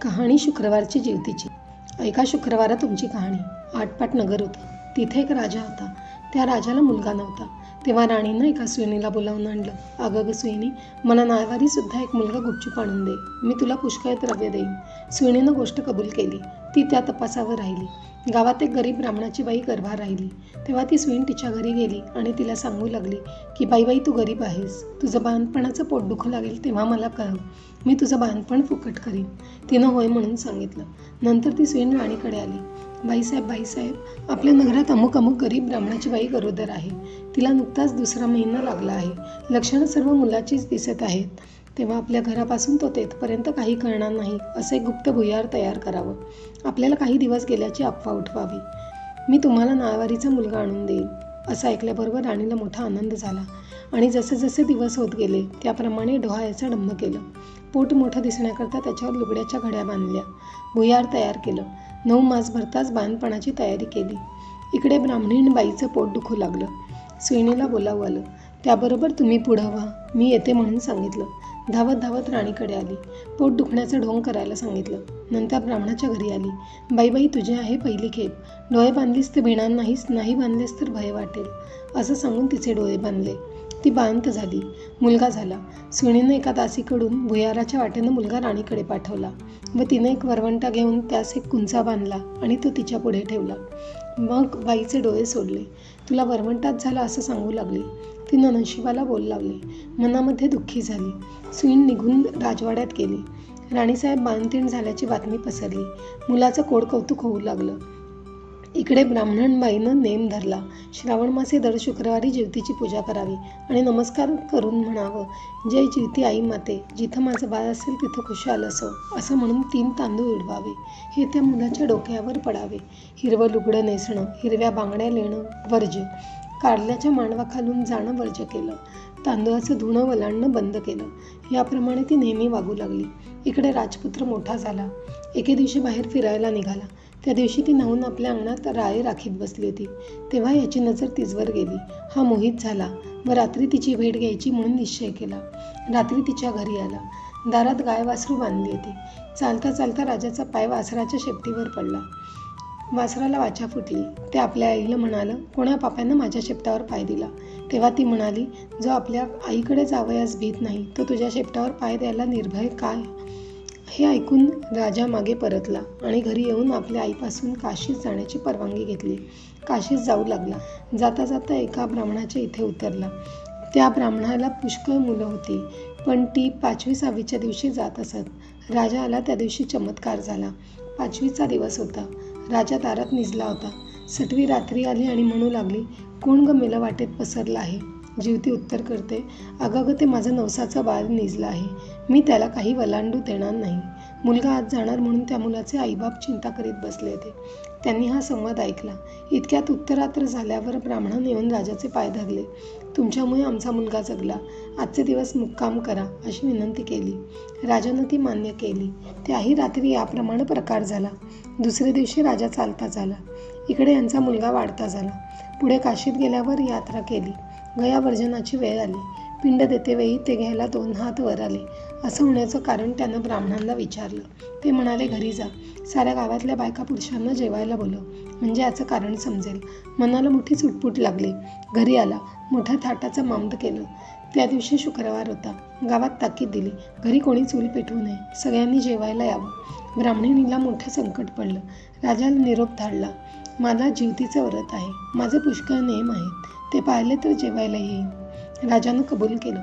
कहाणी शुक्रवारची जीवतीची. एका शुक्रवारात तुमची कहाणी. आटपाट नगर होतं. तिथे एक राजा होता. त्या राजाला मुलगा नव्हता. तेव्हा राणीनं एका सुईणीला बोलावून आणलं. अगं ग सुईणी, मला नाळवारीसुद्धा एक मुलगा गुपचूप आणून दे. मी तुला पुष्कळ द्रव्य देईन. सुईणीनं गोष्ट कबूल केली. ती त्या तपासावर राहिली. गावात एक गरीब ब्राह्मणाची बाई गर्भार राहिली. तेव्हा ती सुईण तिच्या घरी गेली आणि तिला सांगू लागली की बाई तू गरीब आहेस. तुझं बाळंतपणाचं पोट दुखू लागेल तेव्हा मला कळव. मी तुझं बाळंतपण फुकट करीन. तिनं होय म्हणून सांगितलं. नंतर ती सुईण राणीकडे आली. बाईसाहेब, आपल्या नगरात अमुक गरीब ब्राह्मणाची बाई गरोदर आहे. तिला नुकताच 2रा महिना लागला आहे. लक्षणं सर्व मुलाचीच दिसत आहेत. तेव्हा आपल्या घरापासून तो तेथपर्यंत काही कळणार नाही असं एक गुप्त भुयार तयार करावं. आपल्याला काही दिवस गेल्याची अफवा उठवावी. मी तुम्हाला नाळवारीचा मुलगा आणून देईन. असं ऐकल्याबरोबर राणीला मोठा आनंद झाला आणि जसे दिवस होत गेले त्याप्रमाणे डोहाळ्याचं डंब केलं. पोट मोठं दिसण्याकरता त्याच्यावर लुगड्याच्या घड्या बांधल्या. भुयार तयार केलं. 9 मास भरताच बाळंतपणाची तयारी केली. इकडे ब्राह्मणीण बाईचं पोट दुखू लागलं. सुईणीला बोलावं आलं. त्याबरोबर तुम्ही पुढं व्हा, मी येते म्हणून सांगितलं. धावत राणीकडे आली. पोट दुखण्याचं ढोंग करायला सांगितलं. नंतर ब्राह्मणाच्या घरी आली. बाई तुझी आहे पहिली खेप. डोळे बांधलीस तर भिणार नाहीस, नाही बांधलेस तर भय वाटेल असं सांगून तिचे डोळे बांधले. ती बाळंत झाली. मुलगा झाला. सुईणीनं एका दासीकडून भुयाराच्या वाटेनं मुलगा राणीकडे पाठवला व तिनं एक वरवंटा घेऊन त्यास एक कुंचा बांधला आणि तो तिच्या पुढे ठेवला. मग बाईचे डोळे सोडले. तुला वरवंटाच झाला असं सांगू लागली. तिनं नशिबाला बोल लावले. मनामध्ये दुःखी झाली. सुईण निघून राजवाड्यात गेली. राणीसाहेब बाळंतीण झाल्याची बातमी पसरली. मुलाचं कोड कौतुक होऊ लागलं. इकडे ब्राह्मणबाईनं नेम धरला. श्रावण मासे दर शुक्रवारी जीवतीची पूजा करावी आणि नमस्कार करून म्हणावं, जय जीवती आई माते, जिथं माझं बाळ असेल तिथं खुशाल असो असं म्हणून 3 तांदूळ उडवावे. हे त्या मुलाच्या डोक्यावर पडावे. हिरवं लुगडं नेसणं, हिरव्या बांगड्या लेणं वर्ज्य. कारल्याच्या मांडवाखालून जाणं वर्ज्य केलं. तांदूळाचं धुणं वलांडणं बंद केलं. याप्रमाणे ती नेहमी वागू लागली. इकडे राजपुत्र मोठा झाला. एके दिवशी बाहेर फिरायला निघाला. त्या दिवशी ती न्हाऊन आपल्या अंगणात राळे राखीत बसली होती. तेव्हा याची नजर तिजवर गेली. हा मोहित झाला व रात्री तिची भेट घ्यायची म्हणून निश्चय केला. रात्री तिच्या घरी आला. दारात गाय वासरू बांधली होती. चालता राजाचा पाय वासराच्या शेपटीवर पडला. वासराला वाचा फुटली. ते आपल्या आईला म्हणालं, कोण्या पाप्यानं माझ्या शेपटावर पाय दिला. तेव्हा ती म्हणाली, जो आपल्या आईकडे जावयास भीत नाही तो तुझ्या शेपटावर पाय द्यायला निर्भय काय. हे ऐकून राजा मागे परतला आणि घरी येऊन आपल्या आईपासून काशीत जाण्याची परवानगी घेतली. काशीत जाऊ लागला. जाता एका ब्राह्मणाच्या इथे उतरला. त्या ब्राह्मणाला पुष्कळ मुलं होती, पण ती 5वी-6वीच्या दिवशी जात असत. राजा आला त्या दिवशी चमत्कार झाला. 5वीचा दिवस होता. राजा दारात निजला होता. 6वी रात्री आली आणि म्हणू लागली, कोण ग मेलं वाटेत पसरलं आहे. जीवती उत्तर करते, अगं ते माझं नवसाचं बाळ निजलं आहे. मी त्याला काही वलांडू देणार नाही. मुलगा आज जाणार म्हणून त्या मुलाचे आईबाप चिंता करीत बसले होते. त्यांनी हा संवाद ऐकला. इतक्यात उत्तरात्र झाल्यावर ब्राह्मणाने येऊन राजाचे पाय धरले. तुमच्यामुळे आमचा मुलगा जगला. आजचे दिवस मुक्काम करा अशी विनंती केली. राजानं ती मान्य केली. त्याही रात्री याप्रमाणे प्रकार झाला. 2ऱ्या दिवशी राजा चालता झाला. इकडे यांचा मुलगा वाढता झाला. पुढे काशीत गेल्यावर यात्रा केली. गयावर्जनाची वेळ आली. पिंड देतेवेळी ते घ्यायला 2 हात वर आले. असं होण्याचं कारण त्यानं ब्राह्मणांना विचारलं. ते म्हणाले, घरी जा. साऱ्या गावातल्या बायका पुरुषांना जेवायला बोलव, म्हणजे याचं कारण समजेल. मनाला मोठी चुटपुट लागली. घरी आला. मोठ्या थाटाचं मामद केलं. त्या दिवशी शुक्रवार होता. गावात ताकीद दिली, घरी कोणी चूल पेटवू नये, सगळ्यांनी जेवायला यावं. ब्राह्मणीला मोठं संकट पडलं. राजाला निरोप धाडला, मला जीवतीचं व्रत आहे. माझे पुष्कळ नेम आहेत. ते पाळले तर जेवायला येईन. राजानं कबूल केलं.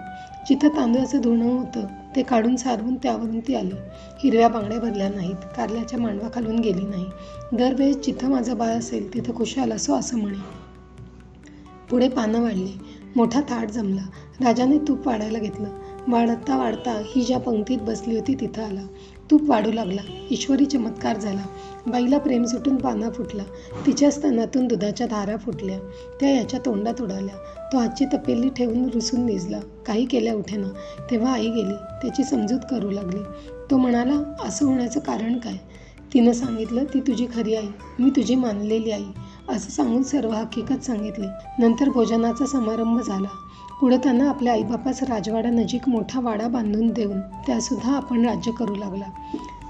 जिथं तांदूळाचं धुणं होतं ते काढून सारवून त्यावरून ती आली. हिरव्या बांगड्या भरल्या नाहीत. कारल्याच्या मांडवाखालून गेली नाही. दरवेळेस जिथं माझं बाळ असेल तिथं खुशाल असो असं म्हणे. पुढे पानं वाढली. मोठा थाट जमला. राजाने तूप वाढायला घेतलं. वाढता ही ज्या पंक्तीत बसली होती तिथं आला. तूप वाढू लागला. ईश्वरी चमत्कार झाला. बाईला प्रेम सुटून पाना फुटला. तिच्या स्तनातून दुधाच्या धारा फुटल्या. त्या याच्या तोंडात उडाल्या. तो हातची तपेली ठेवून रुसून निजला. काही केल्या उठेना. तेव्हा आई गेली. त्याची समजूत करू लागली. तो म्हणाला, असं होण्याचं कारण काय. तिनं सांगितलं, ती तुझी खरी आई, मी तुझी मानलेली आई असं सांगून सर्व हकीकत सांगितली. नंतर भोजनाचा समारंभ झाला. पुढे त्यांना आपल्या आईबापास राजवाड्यानजीक मोठा वाडा बांधून देऊन त्यासुद्धा आपण राज्य करू लागला.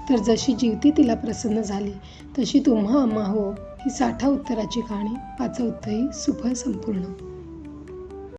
तर जशी जीवती तिला प्रसन्न झाली तशी तुम्हा आम्हा हो ही 60 उत्तराची कहाणी 5 उत्तरही सुफल संपूर्ण.